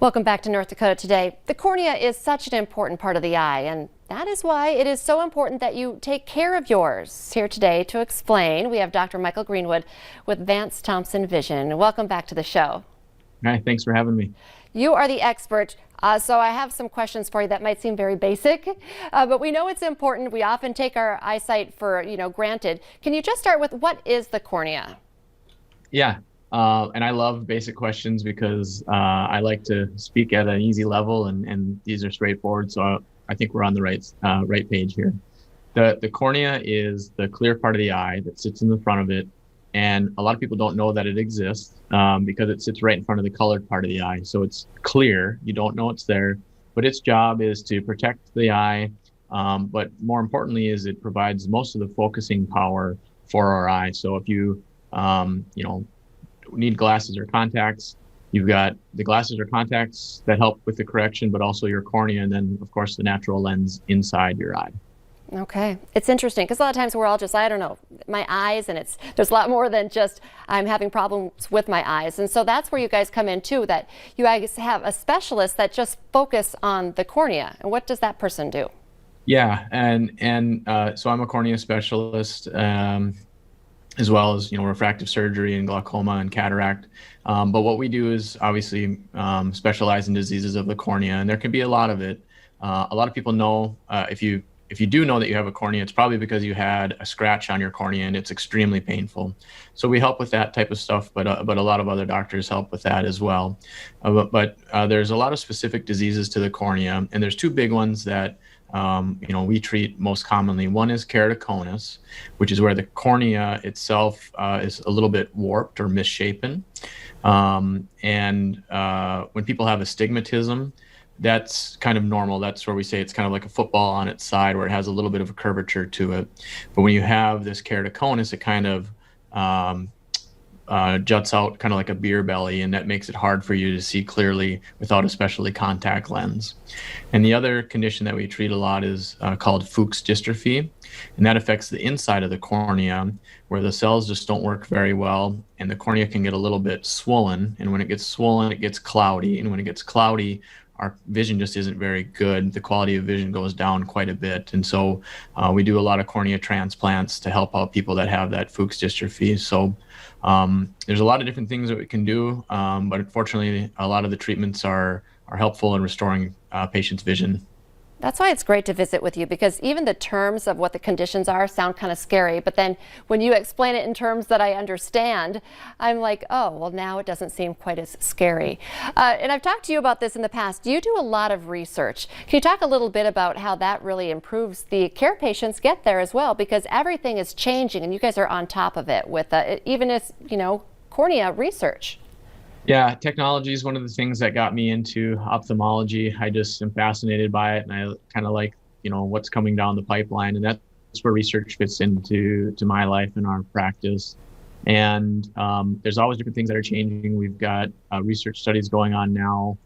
Welcome back to North Dakota Today. The cornea is such an important part of the eye, and that is why it is so important that you take care of yours. Here today to explain, we have Dr. Michael Greenwood with Vance Thompson Vision. Welcome back to the show. Hi, thanks for having me. You are the expert, so I have some questions for you that might seem very basic, but we know it's important. We often take our eyesight for, granted. Can you just start with what is the cornea? Yeah, and I love basic questions because I like to speak at an easy level, and these are straightforward. So I think we're on the right page here. The cornea is the clear part of the eye that sits in the front of it, and a lot of people don't know that it exists because it sits right in front of the colored part of the eye. So it's clear, you don't know it's there, but its job is to protect the eye. But more importantly is it provides most of the focusing power for our eye. So if you, need glasses or contacts, you've got the glasses or contacts that help with the correction, but also your cornea, and then of course the natural lens inside your eye. Okay, it's interesting because a lot of times we're all just, I don't know, my eyes, and there's a lot more than just I'm having problems with my eyes. And so that's where you guys come in too, that you guys have a specialist that just focus on the cornea. And what does that person do? Yeah, and so I'm a cornea specialist, as well as refractive surgery and glaucoma and cataract. But what we do is obviously specialize in diseases of the cornea, and there can be a lot of it. A lot of people know if you do know that you have a cornea, it's probably because you had a scratch on your cornea and it's extremely painful. So we help with that type of stuff, but a lot of other doctors help with that as well. But there's a lot of specific diseases to the cornea, and there's two big ones that we treat most commonly. One is keratoconus, which is where the cornea itself is a little bit warped or misshapen. When people have astigmatism, that's kind of normal. That's where we say it's kind of like a football on its side where it has a little bit of a curvature to it. But when you have this keratoconus, it kind of juts out kind of like a beer belly, and that makes it hard for you to see clearly without a specialty contact lens. And the other condition that we treat a lot is called Fuchs dystrophy, and that affects the inside of the cornea where the cells just don't work very well, and the cornea can get a little bit swollen, and when it gets swollen it gets cloudy, and when it gets cloudy our vision just isn't very good. The quality of vision goes down quite a bit. And so we do a lot of cornea transplants to help out people that have that Fuchs dystrophy. So there's a lot of different things that we can do, but unfortunately a lot of the treatments are helpful in restoring patients' vision. That's why it's great to visit with you, because even the terms of what the conditions are sound kind of scary, but then when you explain it in terms that I understand, I'm like, oh, well, now it doesn't seem quite as scary. And I've talked to you about this in the past. You do a lot of research. Can you talk a little bit about how that really improves the care patients get there as well? Because everything is changing and you guys are on top of it with even as, cornea research. Yeah, technology is one of the things that got me into ophthalmology. I just am fascinated by it, and I kind of like, what's coming down the pipeline, and that's where research fits into my life and our practice. And there's always different things that are changing. We've got research studies going on now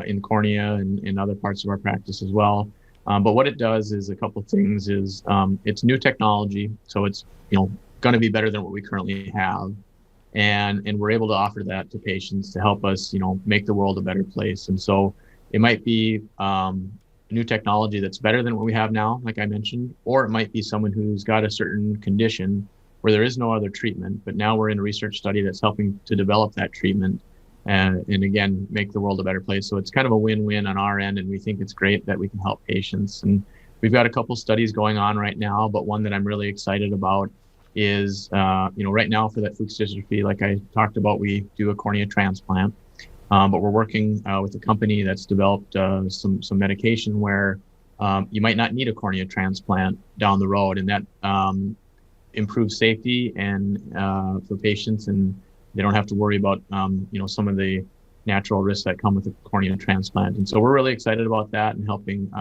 in cornea and in other parts of our practice as well. But what it does is a couple of things. It's new technology, so it's going to be better than what we currently have. And we're able to offer that to patients to help us, make the world a better place. And so it might be new technology that's better than what we have now, like I mentioned, or it might be someone who's got a certain condition where there is no other treatment, but now we're in a research study that's helping to develop that treatment and again, make the world a better place. So it's kind of a win-win on our end, and we think it's great that we can help patients. And we've got a couple studies going on right now, but one that I'm really excited about is, right now for that Fuchs dystrophy, like I talked about, we do a cornea transplant, but we're working with a company that's developed some medication where you might not need a cornea transplant down the road, and that improves safety and for patients, and they don't have to worry about some of the natural risks that come with a cornea transplant. And so we're really excited about that and helping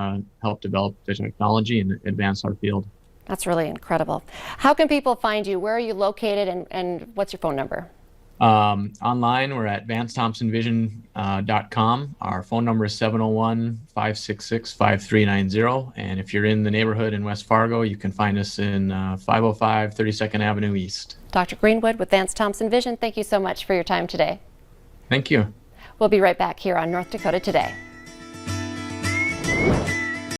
help develop the technology and advance our field. That's really incredible. How can people find you? Where are you located, and what's your phone number? Online, we're at vancethompsonvision.com. Our phone number is 701-566-5390. And if you're in the neighborhood in West Fargo, you can find us in 505 32nd Avenue East. Dr. Greenwood with Vance Thompson Vision, thank you so much for your time today. Thank you. We'll be right back here on North Dakota Today.